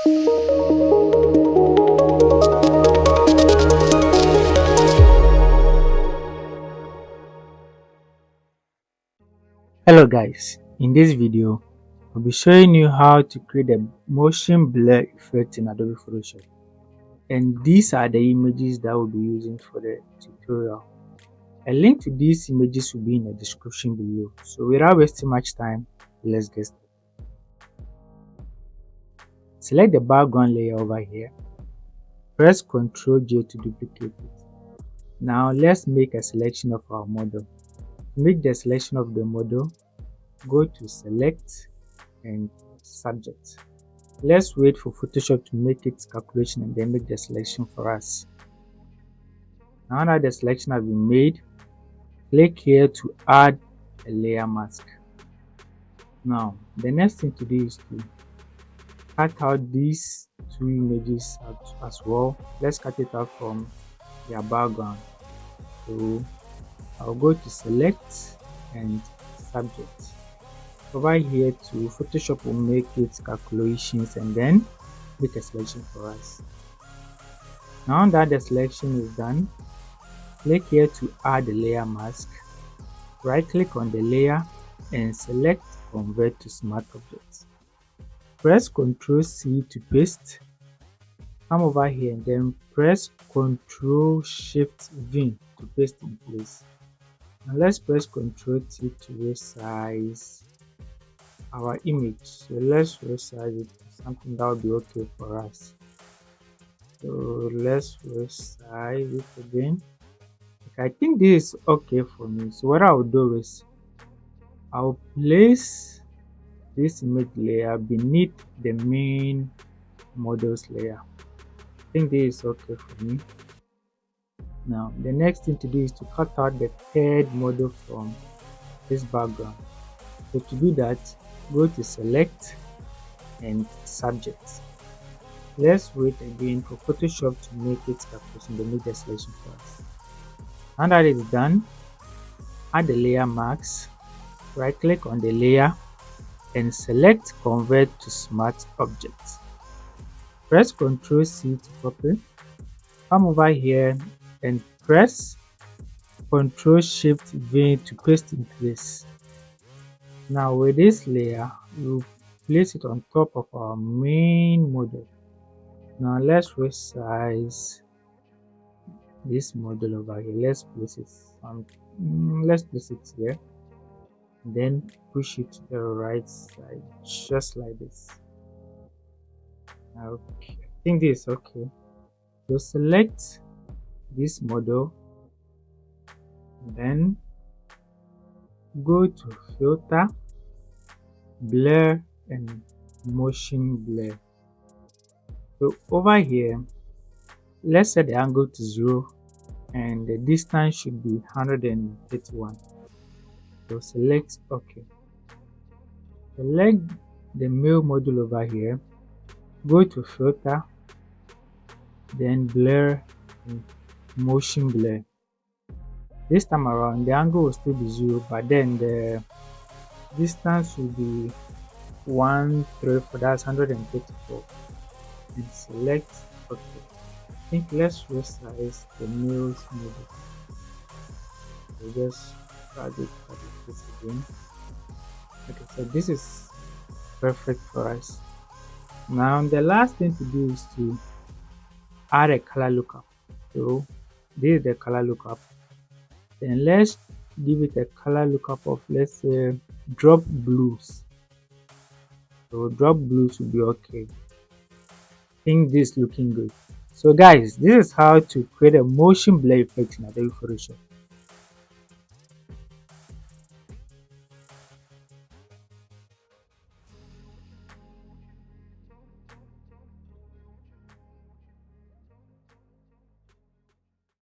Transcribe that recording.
Hello guys, in this video I'll be showing you how to create a motion blur effect in Adobe Photoshop, and these are the images that we'll be using for the tutorial. A link to these images will be in the description below. So without wasting much time, let's get started. Select the background layer over here, press Ctrl J to duplicate it. Now let's make a selection of our model. To make the selection of the model, go to Select and Subject. Let's wait for Photoshop to make its calculation and then make the selection for us. Now that the selection has been made, click here to add a layer mask. Now the next thing to do is to cut out these two images as well. Let's cut it out from their background. So I'll go to Select and Subject. Over here to Photoshop will make its calculations and then make a selection for us. Now that the selection is done, click here to add a layer mask. Right click on the layer and select Convert to Smart Objects. Press Ctrl C to paste. Come over here and then press Ctrl Shift V to paste in place. Now let's press Ctrl T to resize our image. So let's resize it to something that will be okay for us. So let's resize it again. I think this is okay for me. So what I'll do is I'll place this image layer beneath the main models layer. I think this is okay for me. Now the next thing to do is to cut out the third model from this background. So to do that, go to Select and Subject. Let's wait again for Photoshop to make its calculation, the make the selection for us. Now that it's done, add the layer mask, right click on the layer and select Convert to Smart Objects. Press Ctrl C to copy. Come over here and press Ctrl Shift V to paste in place. Now with this layer, we'll place it on top of our main model. Now let's resize this model over here. Let's place it here, then push it to the right side just like this. Okay, I think this is okay. So select this model, then go to Filter, Blur and Motion Blur. So over here, let's set the angle to 0 and the distance should be 131. So select OK. Select the male model over here, go to Filter, then Blur and Motion Blur. This time around the angle will still be 0, but then the distance will be 134, that's 134. And select OK. I think let's resize the male's model. So just drag it like this again. Okay, so this is perfect for us. Now the last thing to do is to add a color lookup. So this is the color lookup. Then let's give it a color lookup of, let's say, drop blues. So drop blues will be okay. I think this is looking good. So guys, this is how to create a motion blur effect in Adobe Photoshop.